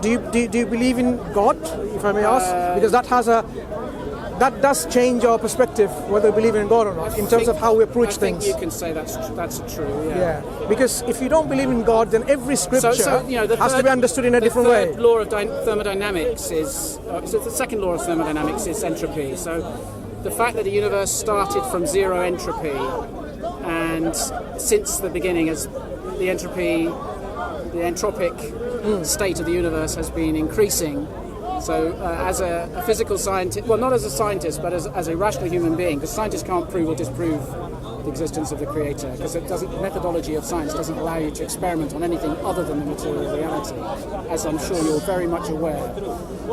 Do you believe in God, if I may ask? Because that does change our perspective whether we believe in God or not, in terms of how we approach things. I think you can say that's true. Yeah. Because if you don't believe in God, then every scripture has to be understood in a different way. The third law of thermodynamics is so the second law of thermodynamics is entropy. So the fact that the universe started from zero entropy, and since the beginning, as the entropic state of the universe has been increasing. So as a physical scientist, well, not as a scientist, but as a rational human being, because scientists can't prove or disprove the existence of the Creator, because the methodology of science doesn't allow you to experiment on anything other than the material reality, as I'm sure you're very much aware.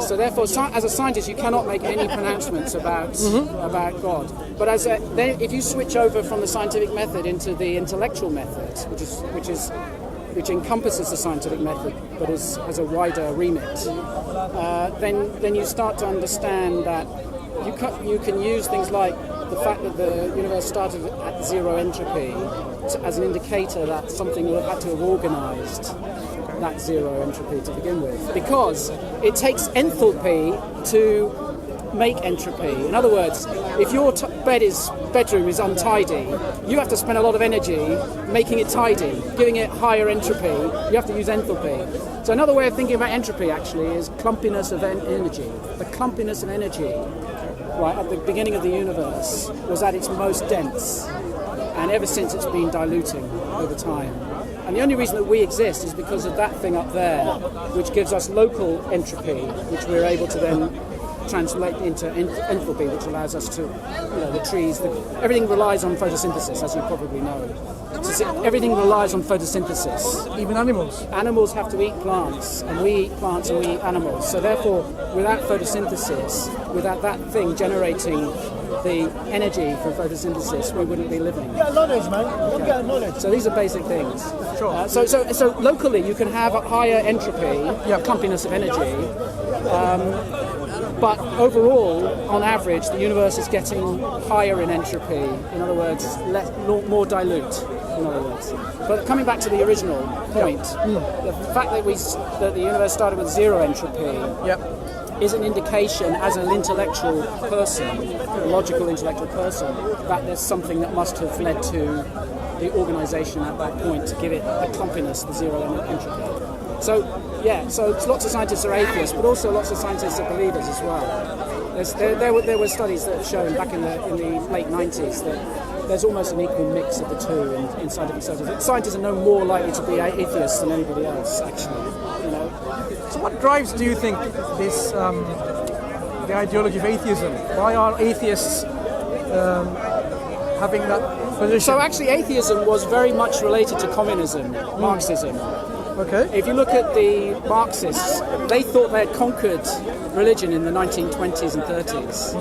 So therefore, as a scientist, you cannot make any pronouncements about God. But then if you switch over from the scientific method into the intellectual method, which encompasses the scientific method but has a wider remit, then you start to understand that you can use things like the fact that the universe started at zero entropy as an indicator that something would have had to have organised that zero entropy to begin with, because it takes enthalpy to make entropy. In other words, if your bedroom is untidy, you have to spend a lot of energy making it tidy, giving it higher entropy. You have to use enthalpy. So another way of thinking about entropy actually is clumpiness of energy. The clumpiness of energy, right, at the beginning of the universe was at its most dense, and ever since it's been diluting over time. And the only reason that we exist is because of that thing up there, which gives us local entropy, which we're able to then translate into enthalpy, which allows us to, the trees, everything relies on photosynthesis, as you probably know. So everything relies on photosynthesis. Even animals? Animals have to eat plants, and we eat plants and we eat animals. So therefore, without photosynthesis, without that thing generating the energy for photosynthesis, we wouldn't be living. Get knowledge, man. Get knowledge. So these are basic things. Sure. So locally, you can have a higher entropy, clumpiness of energy. But overall, on average, the universe is getting higher in entropy. In other words, more dilute. In other words, but coming back to the original point, the fact that the universe started with zero entropy is an indication, as an intellectual person, a logical intellectual person, that there's something that must have led to the organisation at that point to give it the clumpiness, the zero entropy. So lots of scientists are atheists, but also lots of scientists are believers as well. There were studies that have shown back in the late 90s that there's almost an equal mix of the two in scientific studies. Scientists are no more likely to be atheists than anybody else, actually. So what drives, do you think, this the ideology of atheism? Why are atheists having that position? So actually, atheism was very much related to communism, Marxism. Okay. If you look at the Marxists, they thought they had conquered religion in the 1920s and 30s.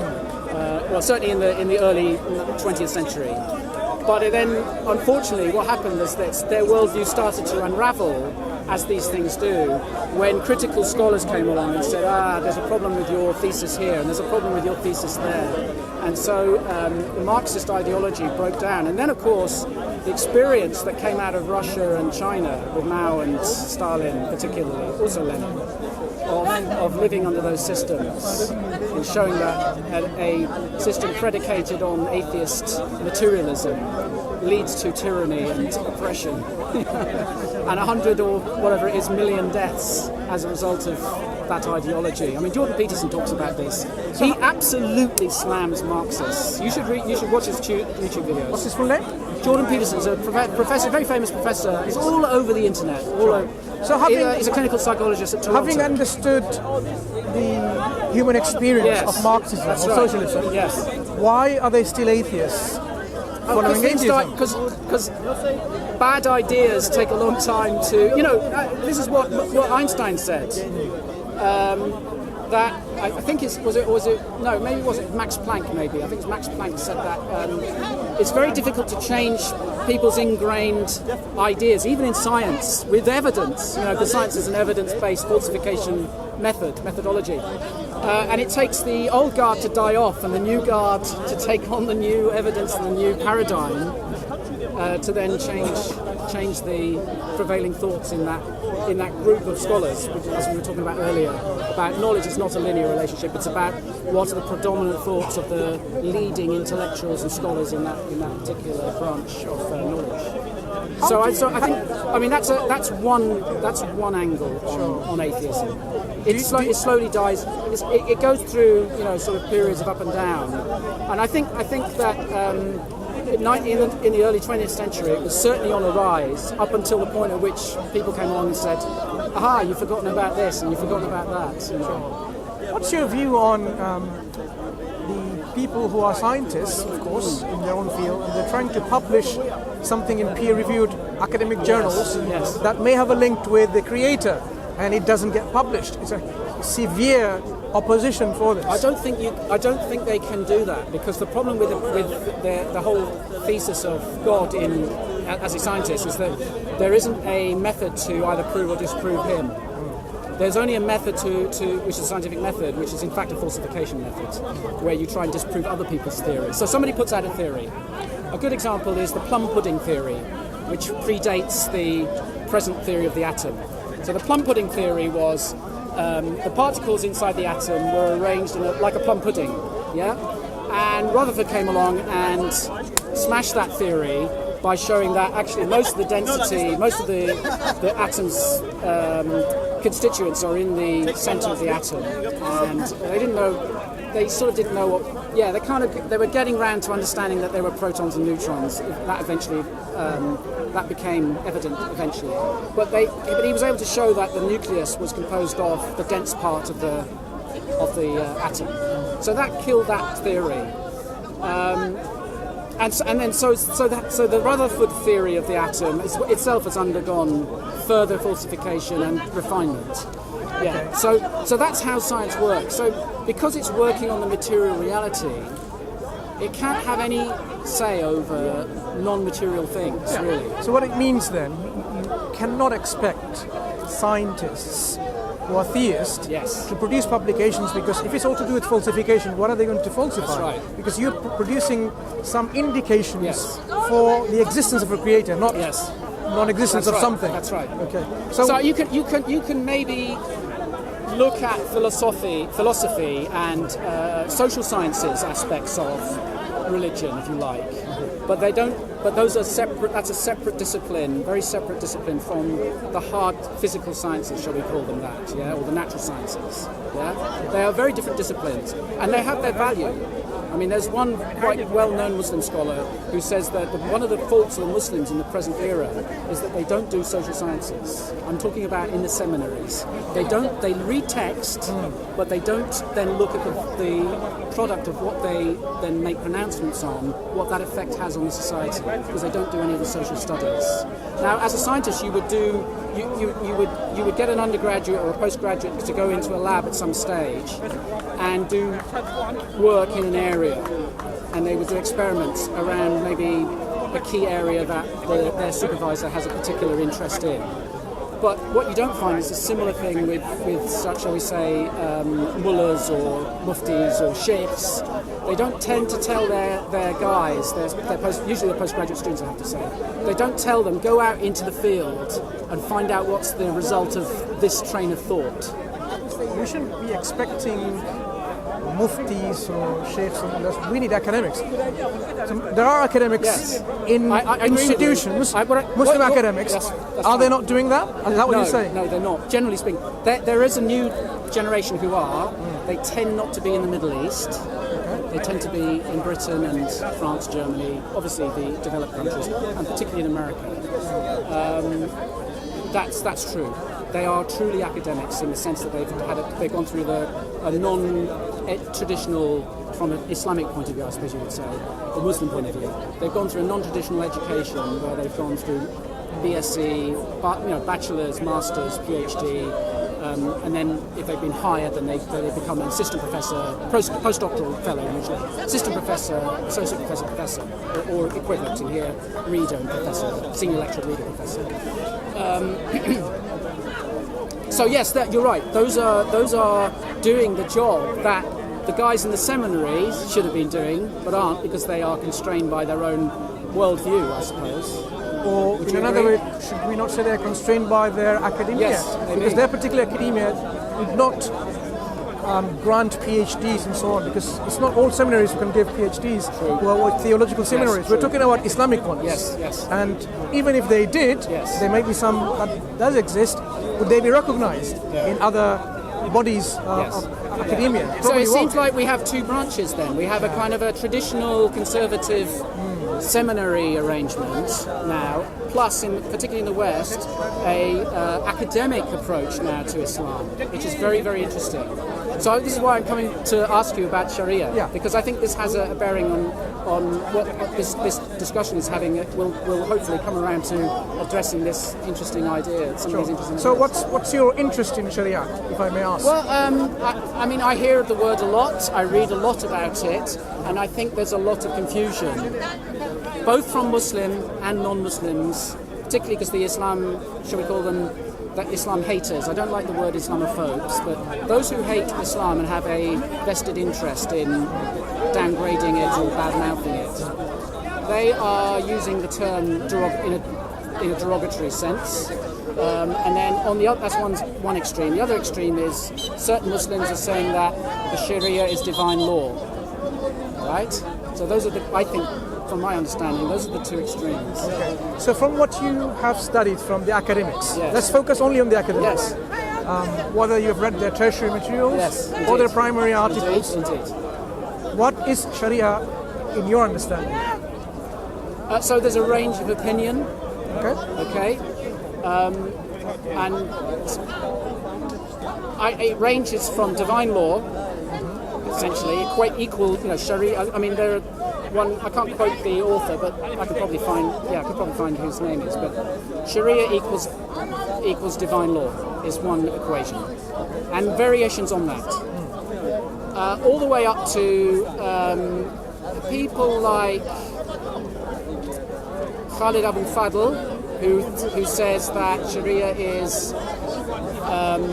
Well, certainly in the early 20th century. But then, unfortunately, what happened is that their worldview started to unravel, as these things do, when critical scholars came along and said, there's a problem with your thesis here, and there's a problem with your thesis there. And so the Marxist ideology broke down. And then, of course, the experience that came out of Russia and China, with Mao and Stalin particularly, also Lenin, of living under those systems, and showing that a system predicated on atheist materialism leads to tyranny and oppression, and 100 or whatever it is million deaths as a result of that ideology. I mean, Jordan Peterson talks about this. He absolutely slams Marxists. You should watch his YouTube videos. What's his full name? Jordan Peterson is a professor, very famous professor. He's all over the internet. So he's a clinical psychologist at Toronto. Having understood the human experience of Marxism or socialism, why are they still atheists? Because bad ideas take a long time to... this is what Einstein said. That I think maybe it wasn't Max Planck. Maybe I think it's Max Planck said that it's very difficult to change people's ingrained ideas, even in science, with evidence. Because science is an evidence-based falsification methodology, and it takes the old guard to die off and the new guard to take on the new evidence and the new paradigm to then change change the prevailing thoughts in that group of scholars, which, as we were talking about earlier, about knowledge is not a linear relationship. It's about what are the predominant thoughts of the leading intellectuals and scholars in that particular branch of knowledge. So I think, I mean, that's one angle on atheism. It slowly dies. It goes through, sort of periods of up and down, and I think that in the early 20th century it was certainly on a rise up until the point at which people came along and said, "Aha, you've forgotten about this and you've forgotten about that." What's your view on the people who are scientists, of course, in their own field, and they're trying to publish something in peer-reviewed academic journals that may have a link with the creator, and it doesn't get published? It's a severe opposition for this. I don't think they can do that, because the problem with the whole thesis of God as a scientist is that there isn't a method to either prove or disprove him. There's only a method which is a scientific method, which is in fact a falsification method, where you try and disprove other people's theories. So somebody puts out a theory. A good example is the plum pudding theory, which predates the present theory of the atom. So the plum pudding theory was the particles inside the atom were arranged like a plum pudding, and Rutherford came along and smashed that theory by showing that actually most of the density, most of the atom's constituents are in the centre of the atom, and they sort of didn't know what. They were getting round to understanding that there were protons and neutrons. That eventually that became evident eventually, but he was able to show that the nucleus was composed of the dense part of the atom. So that killed that theory. So the Rutherford theory of the atom itself has undergone further falsification and refinement. Yeah. So that's how science works. So because it's working on the material reality, it can't have any say over non-material things, really. So what it means then, you cannot expect scientists who are theists to produce publications, because if it's all to do with falsification, what are they going to falsify? That's right. Because you're producing some indications for the existence of a creator, not non-existence of something. That's right. Okay. So you can maybe look at philosophy and social sciences aspects of religion, if you like, but they don't. But those are separate. That's a separate discipline, very separate discipline from the hard physical sciences, shall we call them that? Or the natural sciences. They are very different disciplines, and they have their value. I mean, there's one quite well-known Muslim scholar who says that one of the faults of the Muslims in the present era is that they don't do social sciences. I'm talking about in the seminaries. They read text, but they don't then look at the product of what they then make pronouncements on, what that effect has on the society, because they don't do any of the social studies. Now, as a scientist, you would get an undergraduate or a postgraduate to go into a lab at some stage and do work in an area, and they would do experiments around maybe a key area that their supervisor has a particular interest in. But what you don't find is a similar thing with such, shall we say, mullahs or muftis or sheikhs. They don't tend to tell their guys, usually the postgraduate students, I have to say, they don't tell them, go out into the field and find out what's the result of this train of thought. We shouldn't be expecting muftis or sheikhs. We need academics. So there are academics in institutions, Muslim academics. Are they not doing that? Is that what you're saying? No, they're not. Generally speaking, there is a new generation who are. They tend not to be in the Middle East. They tend to be in Britain and France, Germany, obviously the developed countries, and particularly in America. That's true. They are truly academics in the sense that they've gone through a non-traditional, from an Islamic point of view, I suppose you would say, a Muslim point of view. They've gone through a non-traditional education where they've gone through BSc, bachelor's, master's, PhD, and then if they've been hired, then they become an assistant professor, postdoctoral fellow usually, assistant professor, associate professor, or equivalent in here, reader and professor, senior lecturer, reader, professor. So yes, you're right. Those are doing the job that the guys in the seminaries should have been doing, but aren't, because they are constrained by their own worldview, I suppose. Or Would in you another agree? way, should we not say they're constrained by their academia? Yes, maybe. Because their particular academia would not grant PhDs and so on, because it's not all seminaries who can give PhDs who are theological seminaries. We're true. talking about Islamic ones. Yes. And even if they did, Yes. there might be some that does exist. Would they be recognized in other bodies of academia? So Probably it seems won't. like we have two branches then. We have a kind of a traditional conservative seminary arrangement now, plus, particularly in the West, a academic approach now to Islam, which is very, very interesting. So this is why I'm coming to ask you about Sharia, Yeah. because I think this has a bearing on what this discussion is having. Will hopefully come around to addressing this interesting idea. Some of these interesting So ideas. what's your interest in Sharia, if I may ask? Well, I mean, I hear the word a lot, I read a lot about it, and I think there's a lot of confusion, both from Muslim and non-Muslims, particularly because the Islam, shall we call them, the Islam haters. I don't like the word Islamophobes, but those who hate Islam and have a vested interest in downgrading it or bad-mouthing it, they are using the term in a derogatory sense. And then on the other, that's one extreme. The other extreme is certain Muslims are saying that the Sharia is divine law, right? So those are I think, from my understanding, those are the two extremes. Okay. So from what you have studied from the academics, Yes. let's focus only on the academics. Yes. Whether you've read their tertiary materials Yes, or indeed. their primary articles, Indeed. what is Sharia in your understanding? So there's a range of opinion, Okay. okay? And it ranges from divine law, essentially, quite equal, Sharia. I mean, there are I can't quote the author, but I could probably find whose name it is. But Sharia equals divine law is one equation, and variations on that, all the way up to people like Khalid Abu Fadl, who says that Sharia is, I'm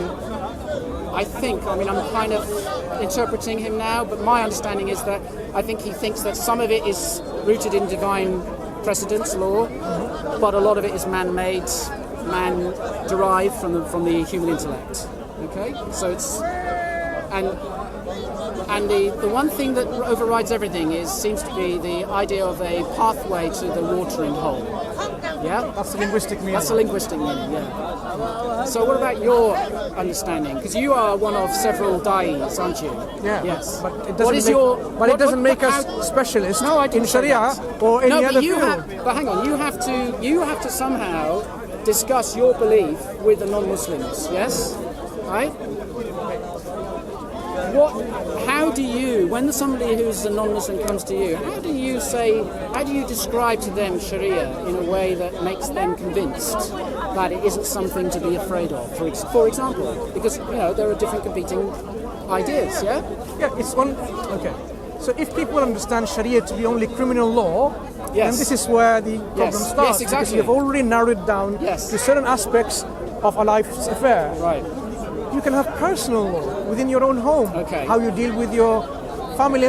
kind of interpreting him now, but my understanding is that I think he thinks that some of it is rooted in divine precedence law, but a lot of it is man-made, man-derived from the human intellect. Okay, so it's and the one thing that overrides everything seems to be the idea of a pathway to the watering hole. Yeah, That's the linguistic meaning. that's the linguistic meaning. Yeah. So what about your understanding? Because you are one of several da'is, aren't you? Yeah. Yes. But it doesn't What is make, your? but it doesn't make how- us specialists No, I in didn't say Sharia that. or any no, other but you field. have. But hang on, you have to somehow discuss your belief with the non-Muslims. Yes, right? How do you, when somebody who's a non-Muslim comes to you, how do you describe to them Sharia in a way that makes them convinced that it isn't something to be afraid of? For example, because there are different competing ideas. Yeah. Yeah, it's one. Okay. So if people understand Sharia to be only criminal law, Yes. then this is where the problem Yes. starts. Yes, Because exactly. you've already narrowed it down Yes. to certain aspects of a life's affair. Right. You can have personal law within your own home. Okay. How you deal with your family